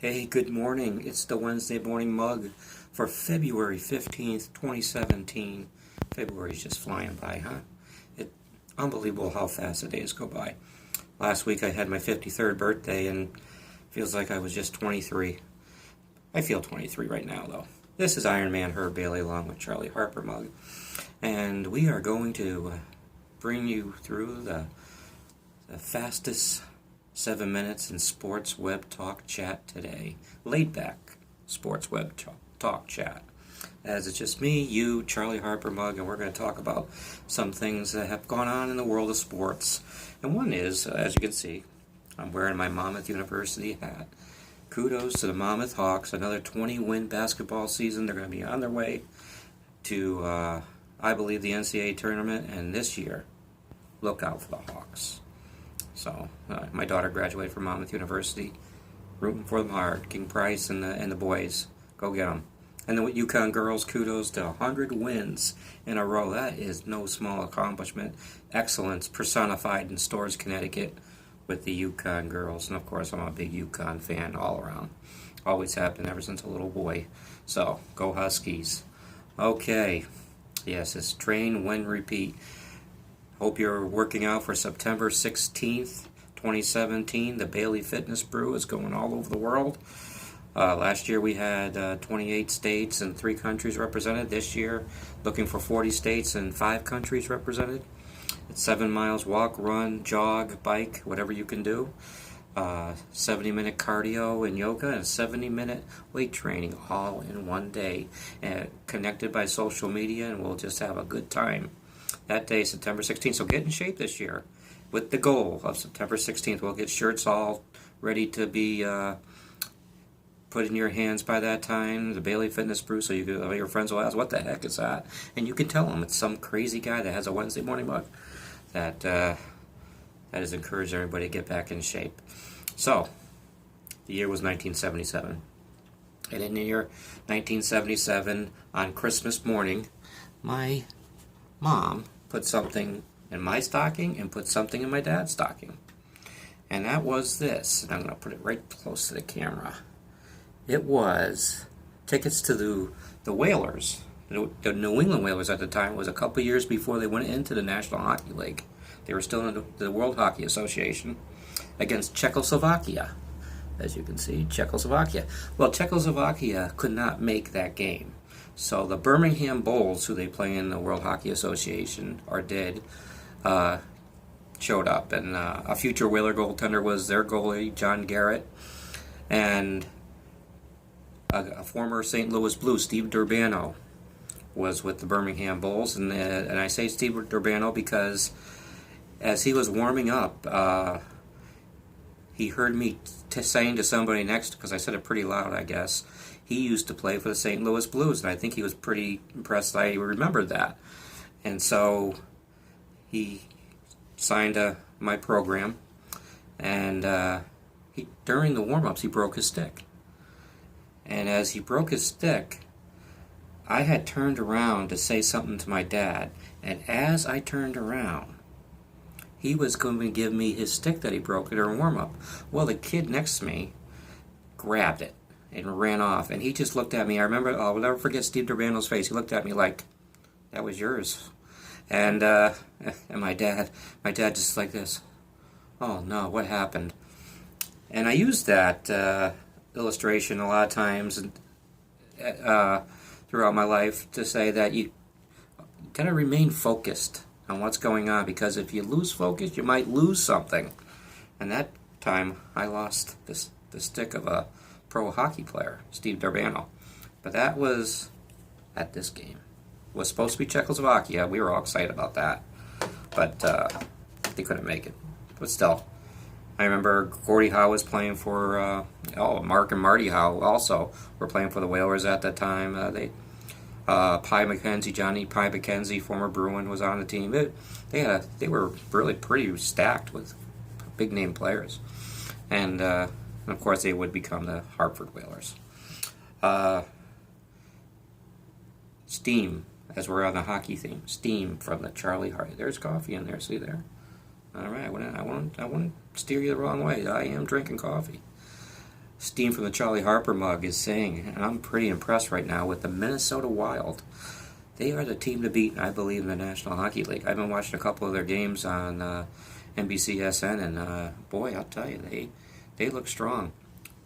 Hey, good morning. It's the Wednesday morning mug for February 15th, 2017. February's just flying by, huh? It's unbelievable how fast the days go by. Last week I had my 53rd birthday and feels like I was just 23. I feel 23 right now, though. This is Ironman Herb Bailey along with Charlie Harper mug. And we are going to bring you through the fastest 7 minutes in sports web talk chat today. Laid back sports web talk chat. As it's just me, you, Charlie Harper mug, and we're going to talk about some things that have gone on in the world of sports. And one is, as you can see, I'm wearing my Monmouth University hat. Kudos to the Monmouth Hawks. Another 20-win basketball season. They're going to be on their way to, I believe, the NCAA tournament. And this year, look out for the Hawks. So, my daughter graduated from Monmouth University, rooting for them hard. King Price and the boys, go get them. And the UConn girls, kudos to 100 wins in a row. That is no small accomplishment. Excellence personified in Storrs, Connecticut with the UConn girls. And of course, I'm a big UConn fan all around. Always have been ever since a little boy. So, go Huskies. Okay. Yes, it's train, win, repeat. Hope you're working out for September 16th, 2017. The Bailey Fitness Brew is going all over the world. Last year we had 28 states and 3 countries represented. This year, looking for 40 states and 5 countries represented. It's 7 miles walk, run, jog, bike, whatever you can do. 70-minute cardio and yoga and 70-minute weight training all in one day. Connected by social media, and we'll just have a good time. That day, September 16th. So get in shape this year with the goal of September 16th. We'll get shirts all ready to be put in your hands by that time. The Bailey Fitness Brew, so your friends will ask, what the heck is that? And you can tell them it's some crazy guy that has a Wednesday morning mug that has encouraged everybody to get back in shape. So, the year was 1977. And in the year 1977, on Christmas morning, my Mom put something in my stocking and put something in my dad's stocking. And that was this. And I'm going to put it right close to the camera. It was tickets to the Whalers. The New England Whalers at the time. It was a couple years before they went into the National Hockey League. They were still in the World Hockey Association against Czechoslovakia. As you can see, Czechoslovakia. Well, Czechoslovakia could not make that game. So the Birmingham Bulls, who they play in the World Hockey Association, or did, showed up. And a future Whaler goaltender was their goalie, John Garrett. And a former St. Louis Blue, Steve Durbano, was with the Birmingham Bulls. And I say Steve Durbano because as he was warming up, he heard me saying to somebody next, because I said it pretty loud, I guess, he used to play for the St. Louis Blues, and I think he was pretty impressed that I remembered that. And so he signed my program, and during the warm-ups, he broke his stick. And as he broke his stick, I had turned around to say something to my dad, and as I turned around, he was going to give me his stick that he broke during warm-up. Well, the kid next to me grabbed it and ran off, and he just looked at me. I remember, I'll never forget Steve Durbano's face. He looked at me like, that was yours. And my dad just like this. Oh no, what happened? And I used that illustration a lot of times throughout my life to say that you gotta remain focused on what's going on, because if you lose focus, you might lose something. And that time, I lost the stick of a pro hockey player, Steve Durbano. But that was at this game. It was supposed to be Czechoslovakia. We were all excited about that. But they couldn't make it. But still, I remember Gordie Howe was playing for, Mark and Marty Howe also were playing for the Whalers at that time. Johnny Pie McKenzie, former Bruin, was on the team. They were really pretty stacked with big name players. And of course, they would become the Hartford Whalers. Steam, as we're on the hockey theme. Steam from the Charlie Harper. There's coffee in there. See there? All right. I wouldn't steer you the wrong way. I am drinking coffee. Steam from the Charlie Harper mug is saying, and I'm pretty impressed right now with the Minnesota Wild. They are the team to beat, I believe, in the National Hockey League. I've been watching a couple of their games on NBCSN, and boy, I'll tell you, they look strong.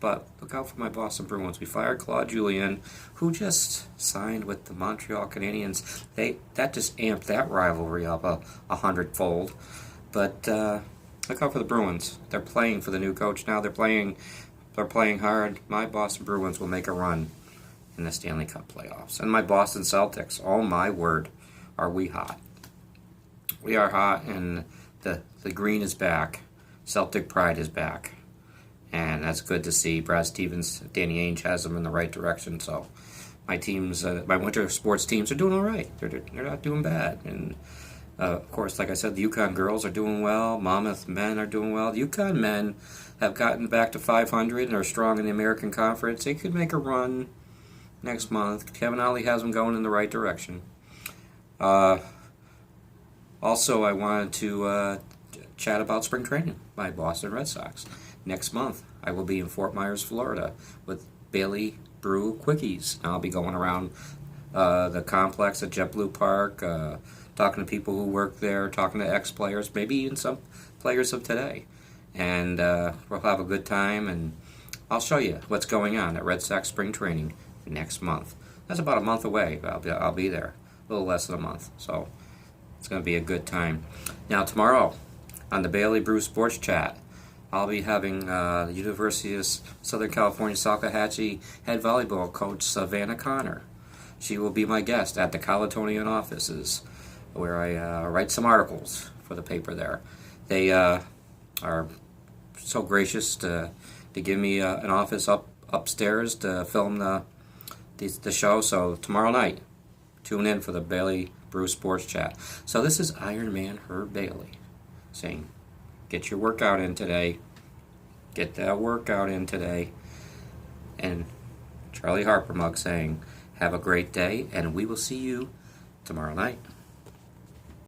But look out for my Boston Bruins. We fired Claude Julien, who just signed with the Montreal Canadiens. That just amped that rivalry up a hundredfold. But look out for the Bruins. They're playing for the new coach now. They're playing hard. My Boston Bruins will make a run in the Stanley Cup playoffs. And my Boston Celtics, oh my word, are we hot. We are hot, and the green is back. Celtic pride is back. And that's good to see. Brad Stevens, Danny Ainge has them in the right direction. So my teams, my winter sports teams are doing all right. They're not doing bad. And of course, like I said, the Yukon girls are doing well. Monmouth men are doing well. The Yukon men have gotten back to 500 and are strong in the American Conference. They could make a run next month. Kevin Ollie has them going in the right direction. Also, I wanted to chat about spring training, my Boston Red Sox. Next month, I will be in Fort Myers, Florida, with Bailey Brew Quickies. I'll be going around the complex at JetBlue Park, talking to people who work there, talking to ex-players, maybe even some players of today. And we'll have a good time, and I'll show you what's going on at Red Sox spring training next month. That's about a month away. I'll be there, a little less than a month. So it's going to be a good time. Now, tomorrow on the Bailey Brew Sports Chat, I'll be having the University of Southern California Salkehatchie head volleyball coach Savannah Connor. She will be my guest at the Colletonian offices, where I write some articles for the paper there. They are so gracious to give me an office upstairs to film the show. So tomorrow night, tune in for the Bailey Brew Sports Chat. So this is Ironman Herb Bailey saying, get your workout in today. Get that workout in today. And Charlie Harper mug saying, have a great day, and we will see you tomorrow night.